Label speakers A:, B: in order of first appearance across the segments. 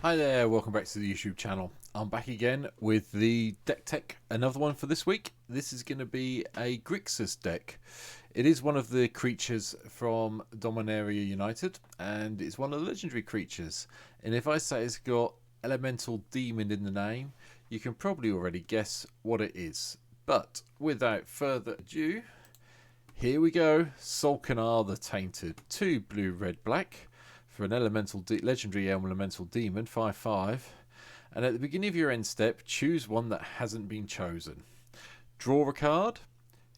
A: Hi there, welcome back to the YouTube channel. I'm back again with the deck tech, another one for this week. This is going to be a Grixis deck. It is one of the creatures from Dominaria United, and it's one of the legendary creatures. And if I say it's got Elemental Demon in the name, you can probably already guess what it is. But without further ado, here we go. Solkanar the Tainted. 2 blue, red, black. For an legendary elemental demon, 5/5. And at the beginning of your end step, choose one that hasn't been chosen. Draw a card.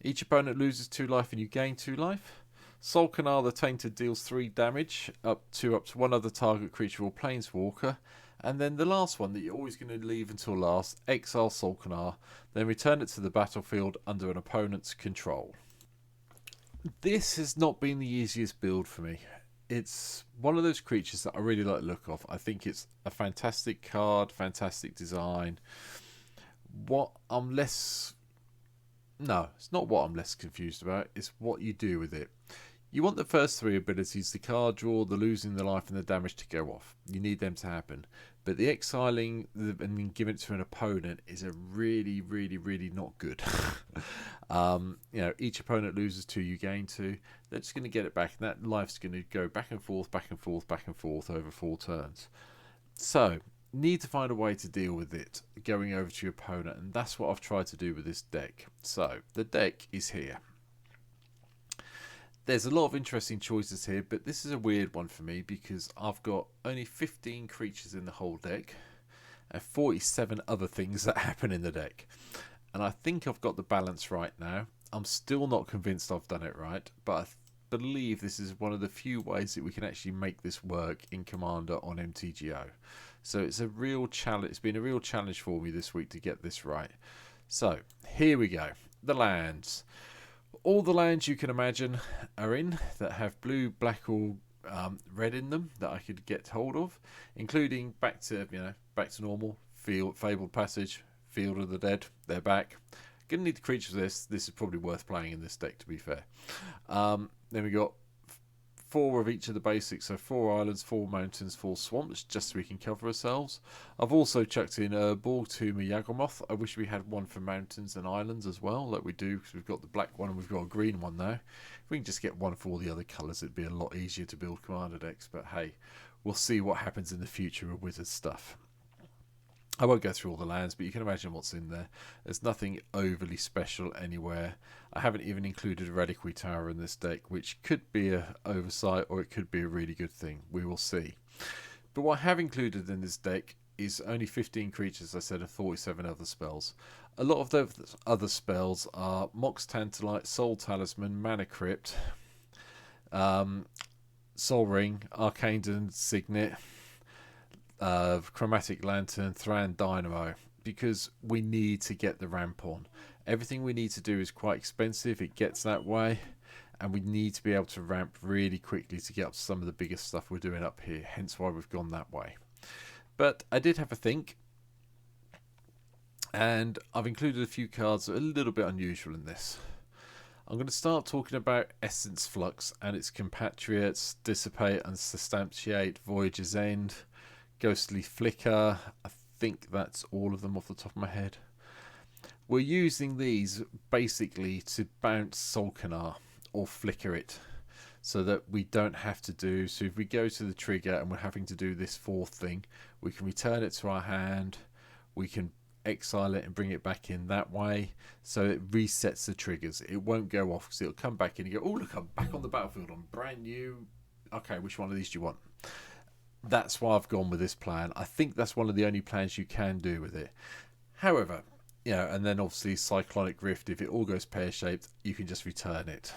A: Each opponent loses 2 life and you gain 2 life. Solkanar the Tainted deals 3 damage up to one other target creature or planeswalker. And then the last one that you're always going to leave until last, exile Solkanar, then return it to the battlefield under an opponent's control. This has not been the easiest build for me. It's one of those creatures that I really like the look of. I think it's a fantastic card, fantastic design. What I'm less... No, it's not what I'm less confused about. It's what you do with it. You want the first 3 abilities, the card draw, the losing the life and the damage, to go off. You need them to happen. But the exiling and then giving it to an opponent is a really not good. Each opponent loses 2, you gain 2. They're just going to get it back, and that life's going to go back and forth over 4 turns. So, need to find a way to deal with it going over to your opponent, and that's what I've tried to do with this deck. So, the deck is here. There's a lot of interesting choices here, but this is a weird one for me because I've got only 15 creatures in the whole deck and 47 other things that happen in the deck. And I think I've got the balance right now. I'm still not convinced I've done it right, but I believe this is one of the few ways that we can actually make this work in Commander on MTGO. So it's a real challenge. It's been a real challenge for me this week to get this right. So here we go. The lands. All the lands you can imagine are in that have blue, black, or red in them that I could get hold of, including back to normal, Fabled Passage, Field of the Dead. They're back. Gonna need the creatures for this. This is probably worth playing in this deck, to be fair. Then we got 4 of each of the basics, so 4 islands, 4 mountains, 4 swamps, just so we can cover ourselves. I've also chucked in Borg Tomb Yawgmoth. I wish we had one for mountains and islands as well, like we do, because we've got the black one and we've got a green one now. If we can just get one for all the other colours, it'd be a lot easier to build commander decks, but hey, we'll see what happens in the future with wizard stuff. I won't go through all the lands, but you can imagine what's in there. There's nothing overly special anywhere. I haven't even included a Reliquary Tower in this deck, which could be an oversight or it could be a really good thing. We will see. But what I have included in this deck is only 15 creatures, I said, and 47 other spells. A lot of those other spells are Mox Tantalite, Soul Talisman, Mana Crypt, Soul Ring, Arcane Signet, Chromatic Lantern, Thran Dynamo, because we need to get the ramp on. Everything we need to do is quite expensive, it gets that way, and we need to be able to ramp really quickly to get up to some of the biggest stuff we're doing up here, hence why we've gone that way. But I did have a think, and I've included a few cards that are a little bit unusual in this. I'm going to start talking about Essence Flux and its compatriots, Dissipate, Unsubstantiate, Voyage's End, Ghostly Flicker. I think that's all of them off the top of my head. We're using these basically to bounce Solkanar or flicker it so that we don't have to do. So if we go to the trigger and we're having to do this 4th thing, we can return it to our hand, we can exile it and bring it back in that way, so it resets the triggers. It won't go off because it'll come back in and go, oh look, I'm back on the battlefield, I'm brand new. Okay, which one of these do you want? That's why I've gone with this plan. I think that's one of the only plans you can do with it. However, and then obviously Cyclonic Rift, if it all goes pear-shaped, you can just return it.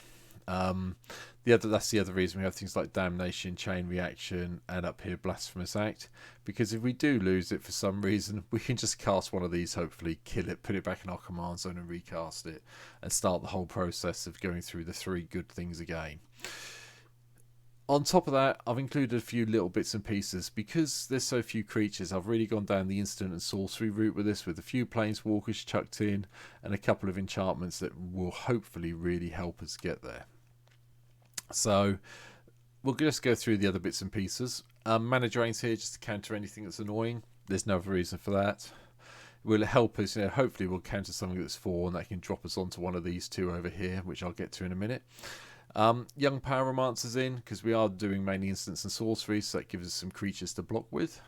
A: That's the other reason we have things like Damnation, Chain Reaction, and up here Blasphemous Act, because if we do lose it for some reason, we can just cast one of these, hopefully kill it, put it back in our command zone and recast it, and start the whole process of going through the 3 good things again. On top of that, I've included a few little bits and pieces. Because there's so few creatures, I've really gone down the instant and sorcery route with this, with a few planeswalkers chucked in and a couple of enchantments that will hopefully really help us get there. So we'll just go through the other bits and pieces. Mana drains here just to counter anything that's annoying. There's no other reason for that. Will help us, hopefully we'll counter something that's 4 and that can drop us onto one of these two over here, which I'll get to in a minute. Young Pyromancer's in, because we are doing mainly instants and sorceries, so that gives us some creatures to block with.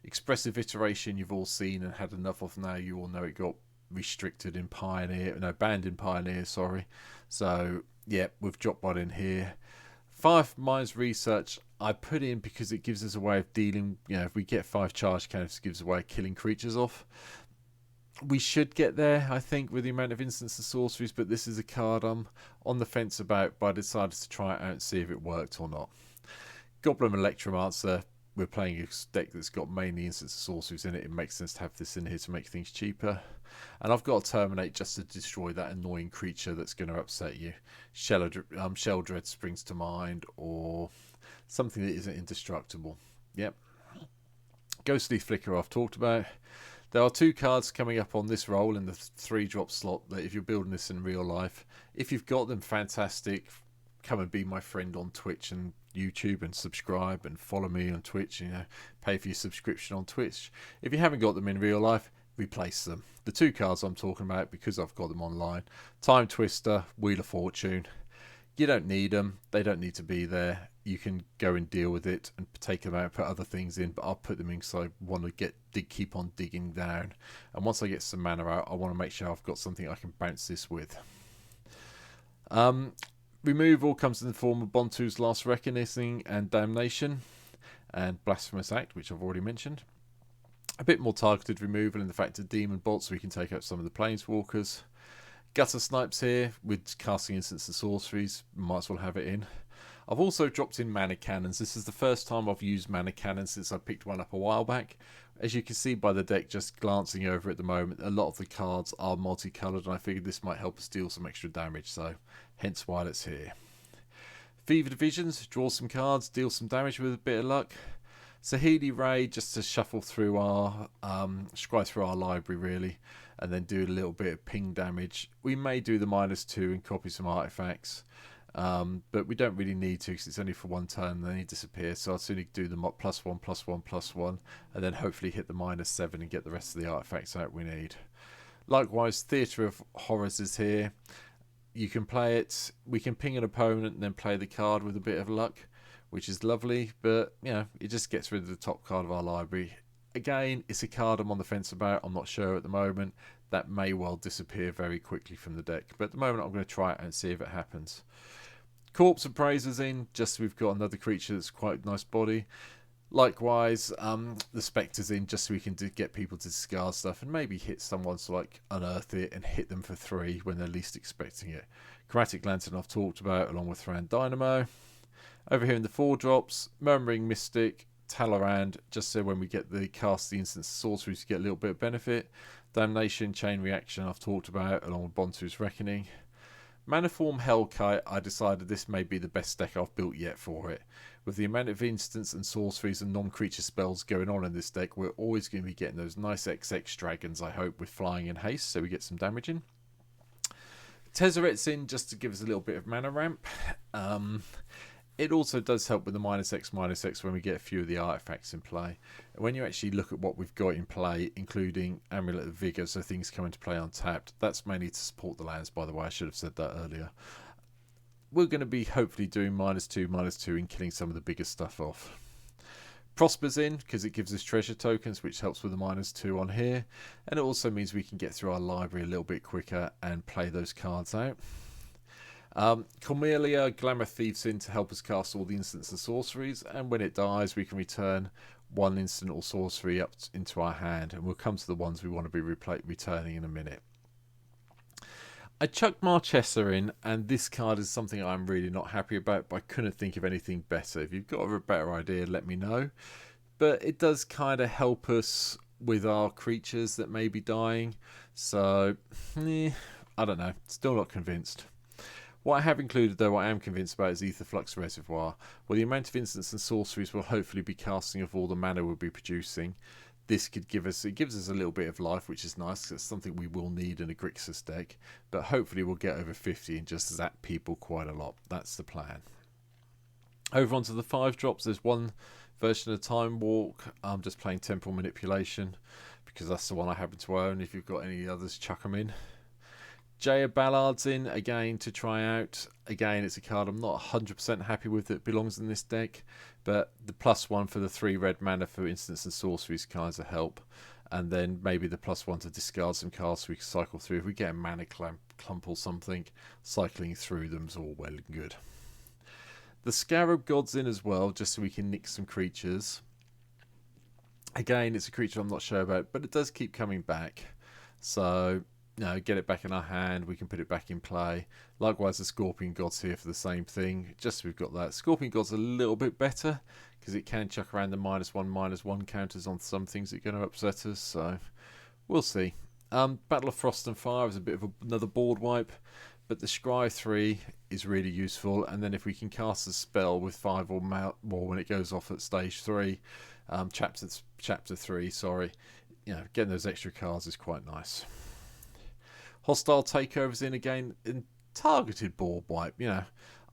A: Expressive Iteration you've all seen and had enough of now. You all know it got restricted in Pioneer, no, banned in Pioneer, sorry. So, yeah, we've dropped one in here. 5 Minds Research I put in because it gives us a way of dealing, if we get 5 charge counters, it gives us a way of killing creatures off. We should get there, I think, with the amount of instants and sorceries, but this is a card I'm on the fence about, but I decided to try it out and see if it worked or not. Goblin Electromancer, we're playing a deck that's got mainly instants and sorceries in it. It makes sense to have this in here to make things cheaper. And I've got to Terminate just to destroy that annoying creature that's going to upset you. Shell Dread springs to mind, or something that isn't indestructible. Yep. Ghostly Flicker I've talked about. There are 2 cards coming up on this roll in the 3-drop slot that if you're building this in real life, if you've got them, fantastic. Come and be my friend on Twitch and YouTube and subscribe and follow me on Twitch. Pay for your subscription on Twitch. If you haven't got them in real life, replace them. The 2 cards I'm talking about, because I've got them online: Time Twister, Wheel of Fortune. You don't need them. They don't need to be there. You can go and deal with it and take them out and put other things in, but I'll put them in because I want to keep on digging down. And once I get some mana out, I want to make sure I've got something I can bounce this with. Removal comes in the form of Bontu's Last Reckoning and Damnation, and Blasphemous Act, which I've already mentioned. A bit more targeted removal in the fact of Demon Bolt, so we can take out some of the Planeswalkers. Gutter Snipes here with casting instants and sorceries, might as well have it in. I've also dropped in Mana Cannons. This is the first time I've used Mana Cannons since I picked one up a while back. As you can see by the deck, just glancing over at the moment, a lot of the cards are multicoloured, and I figured this might help us deal some extra damage, so hence why it's here. Fevered Visions, draw some cards, deal some damage with a bit of luck. Sahili Ray, just to shuffle through our, scry through our library really, and then do a little bit of ping damage. We may do the -2 and copy some artifacts. But we don't really need to because it's only for 1 turn and then he disappears, so I'll sooner do the +1/+1/+1 and then hopefully hit the -7 and get the rest of the artifacts out we need. Likewise, Theatre of Horrors is here. You can play it, we can ping an opponent and then play the card with a bit of luck, which is lovely, but it just gets rid of the top card of our library. Again, it's a card I'm on the fence about. I'm not sure at the moment. That may well disappear very quickly from the deck, but at the moment I'm going to try it and see if it happens. Corpse Appraiser's in, just so we've got another creature that's quite a nice body. Likewise, the Spectre's in, just so we can get people to discard stuff and maybe hit someone to unearth it and hit them for 3 when they're least expecting it. Chromatic Lantern I've talked about, along with Thran Dynamo. Over here in the 4-drops, Murmuring Mystic, Talorand, just so when we get the cast the instance sorceries we get a little bit of benefit. Damnation, Chain Reaction I've talked about, along with Bontu's Reckoning. Maniform Hellkite, I decided this may be the best deck I've built yet for it. With the amount of instants and sorceries and non-creature spells going on in this deck, we're always going to be getting those nice XX dragons, I hope, with flying and haste, so we get some damage in. Tezzeret's in just to give us a little bit of mana ramp. It also does help with the -X when we get a few of the artifacts in play. And when you actually look at what we've got in play, including Amulet of Vigour, so things come into play untapped, that's mainly to support the lands, by the way. I should have said that earlier. We're going to be hopefully doing -2/-2 and killing some of the bigger stuff off. Prosper's in because it gives us treasure tokens, which helps with the -2 on here. And it also means we can get through our library a little bit quicker and play those cards out. Cormelia, Glamour Thieves in to help us cast all the instants and sorceries, and when it dies we can return 1 instant or sorcery up into our hand, and we'll come to the ones we want to be returning in a minute. I chucked Marchesa in, and this card is something I'm really not happy about, but I couldn't think of anything better. If you've got a better idea, let me know. But it does kind of help us with our creatures that may be dying, so I don't know, still not convinced. What I have included, though, what I am convinced about is Ether Flux Reservoir, where the amount of instants and sorceries we'll hopefully be casting of all the mana we'll be producing. This could give us, it gives us a little bit of life, which is nice, because it's something we will need in a Grixis deck, but hopefully we'll get over 50 and just zap people quite a lot. That's the plan. Over onto the 5-drops, there's one version of Time Walk. I'm just playing Temporal Manipulation because that's the one I happen to own. If you've got any others, chuck them in. Jaya Ballard's in again to try out. Again, it's a card I'm not 100% happy with that belongs in this deck, but the +1 for the 3 red mana for instants and sorceries kinds of help, and then maybe the +1 to discard some cards so we can cycle through. If we get a mana clump or something, cycling through them's all well and good. The Scarab God's in as well, just so we can nick some creatures. Again, it's a creature I'm not sure about, but it does keep coming back, so get it back in our hand, we can put it back in play. Likewise, the Scorpion God's here for the same thing, just so we've got that. Scorpion God's a little bit better, because it can chuck around the -1/-1 counters on some things that are going to upset us, so we'll see. Battle of Frost and Fire is a bit of another board wipe, but the Scry 3 is really useful, and then if we can cast a spell with 5 or more when it goes off at stage 3, chapter 3, sorry, getting those extra cards is quite nice. Hostile Takeovers in again, in targeted board wipe.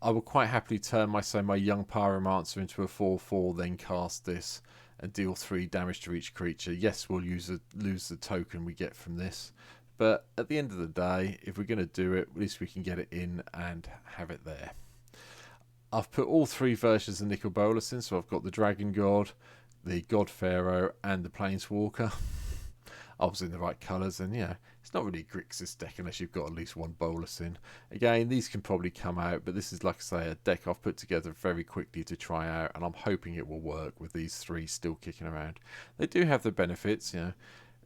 A: I would quite happily turn my young Pyromancer into a 4/4, then cast this and deal 3 damage to each creature. Yes, we'll lose the token we get from this, but at the end of the day, if we're going to do it, at least we can get it in and have it there. I've put all 3 versions of Nicol Bolas in, so I've got the Dragon God, the God Pharaoh, and the Planeswalker. I was in the right colours, and it's not really a Grixis deck unless you've got at least one Bolas in. Again, these can probably come out, but this is, like I say, a deck I've put together very quickly to try out, and I'm hoping it will work with these 3 still kicking around. They do have the benefits,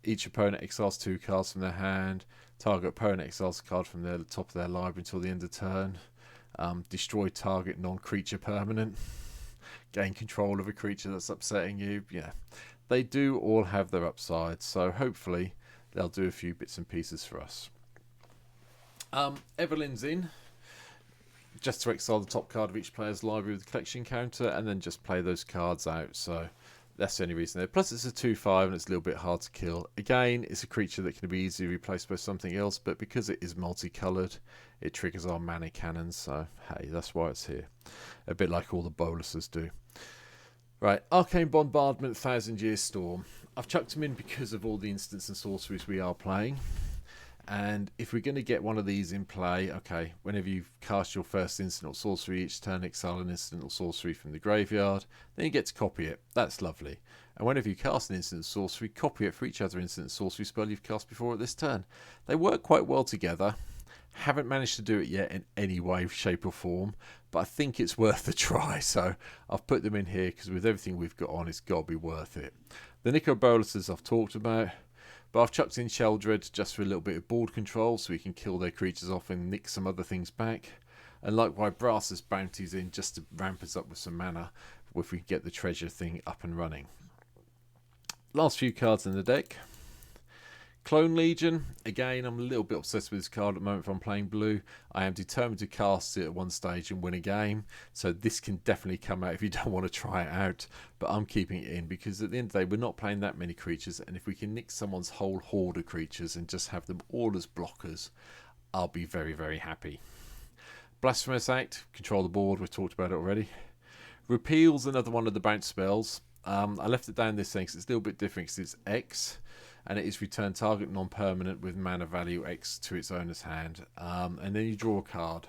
A: each opponent exiles 2 cards from their hand, target opponent exiles a card from the top of their library until the end of turn, destroy target non-creature permanent, gain control of a creature that's upsetting you. They do all have their upsides, so hopefully they'll do a few bits and pieces for us. Evelyn's in, just to exile the top card of each player's library with a collection counter, and then just play those cards out, so that's the only reason there. Plus it's a 2/5 and it's a little bit hard to kill. Again, it's a creature that can be easily replaced by something else, but because it is multicoloured, it triggers our mana cannons, so hey, that's why it's here. A bit like all the Boluses do. Right, Arcane Bombardment, 1,000 Year Storm. I've chucked them in because of all the instants and sorceries we are playing. And if we're going to get one of these in play, okay, whenever you cast your first instant or sorcery each turn, exile an instant or sorcery from the graveyard, then you get to copy it. That's lovely. And whenever you cast an instant sorcery, copy it for each other instant sorcery spell you've cast before at this turn. They work quite well together. Haven't managed to do it yet in any way, shape or form, but I think it's worth a try, so I've put them in here because with everything we've got on, it's got to be worth it. The Nicol Bolases I've talked about, but I've chucked in Sheldred just for a little bit of board control so we can kill their creatures off and nick some other things back, and likewise Brass's Bounties in just to ramp us up with some mana if we can get the treasure thing up and running. Last few cards in the deck. Clone Legion, again, I'm a little bit obsessed with this card at the moment if I'm playing blue. I am determined to cast it at one stage and win a game, so this can definitely come out if you don't want to try it out, but I'm keeping it in because at the end of the day, we're not playing that many creatures, and if we can nick someone's whole horde of creatures and just have them all as blockers, I'll be very, very happy. Blasphemous Act, control the board, we've talked about it already. Repeal's another one of the bounce spells. I left it down this thing because it's a little bit different because it's X, and it is return target non-permanent with mana value X to its owner's hand, and then you draw a card.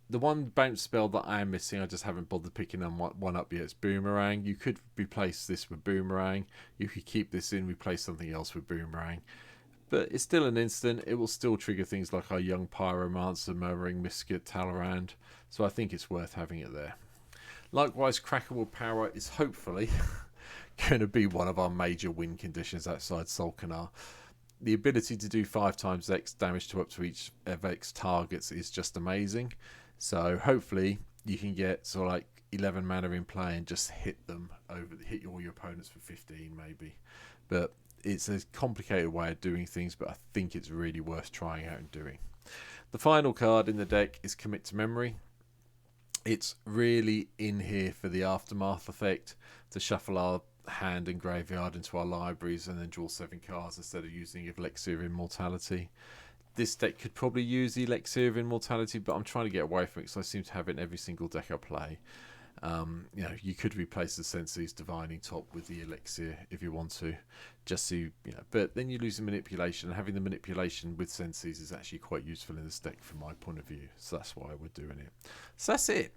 A: The one bounce spell that I am missing, I just haven't bothered picking one up yet, it's Boomerang. You could replace this with Boomerang. You could keep this in, replace something else with Boomerang. But it's still an instant. It will still trigger things like our young Pyromancer, Murmuring Misket, Talorand. So I think it's worth having it there. Likewise, Crackable Power is hopefully going to be one of our major win conditions outside Solkanar. The ability to do 5 times X damage to up to each of X targets is just amazing. So hopefully you can get sort of like 11 mana in play and just hit all your opponents for 15 maybe. But it's a complicated way of doing things, but I think it's really worth trying out and doing. The final card in the deck is Commit to Memory. It's really in here for the aftermath effect, to shuffle our hand and graveyard into our libraries and then draw 7 cards instead of using Elixir of Immortality. This deck could probably use Elixir of Immortality, but I'm trying to get away from it because I seem to have it in every single deck I play. You know, you could replace the Sensei's Divining Top with the Elixir if you want to, just so you know. But then you lose the manipulation, and having the manipulation with Sensei's is actually quite useful in this deck from my point of view. So that's why we're doing it. So that's it.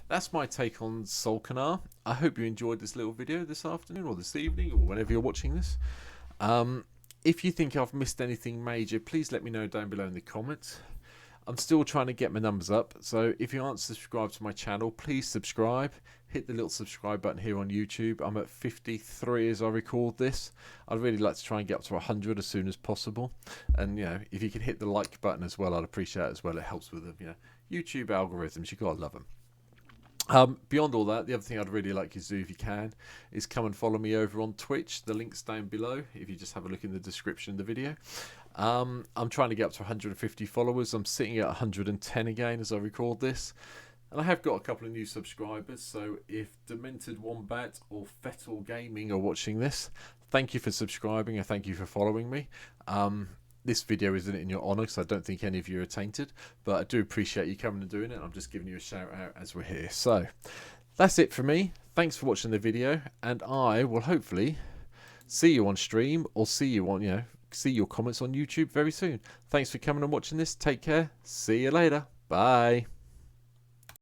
A: That's my take on Solkanar. I hope you enjoyed this little video this afternoon or this evening or whenever you're watching this. If you think I've missed anything major, please let me know down below in the comments. I'm still trying to get my numbers up, so if you aren't subscribed to my channel, please subscribe. Hit the little subscribe button here on YouTube. I'm at 53 as I record this. I'd really like to try and get up to 100 as soon as possible. And you know, if you can hit the like button as well, I'd appreciate it as well. It helps with the YouTube algorithms. You gotta love them. Beyond all that, the other thing I'd really like you to do, if you can, is come and follow me over on Twitch. The link's down below if you just have a look in the description of the video. I'm trying to get up to 150 followers. I'm sitting at 110 again as I record this. And I have got a couple of new subscribers, so if Demented Wombat or Fettle Gaming are watching this, thank you for subscribing and thank you for following me. This video isn't in your honour because I don't think any of you are tainted, but I do appreciate you coming and doing it. I'm just giving you a shout out as we're here. So that's it for me. Thanks for watching the video, and I will hopefully see you on stream or see you on, see your comments on YouTube very soon. Thanks for coming and watching this. Take care. See you later. Bye.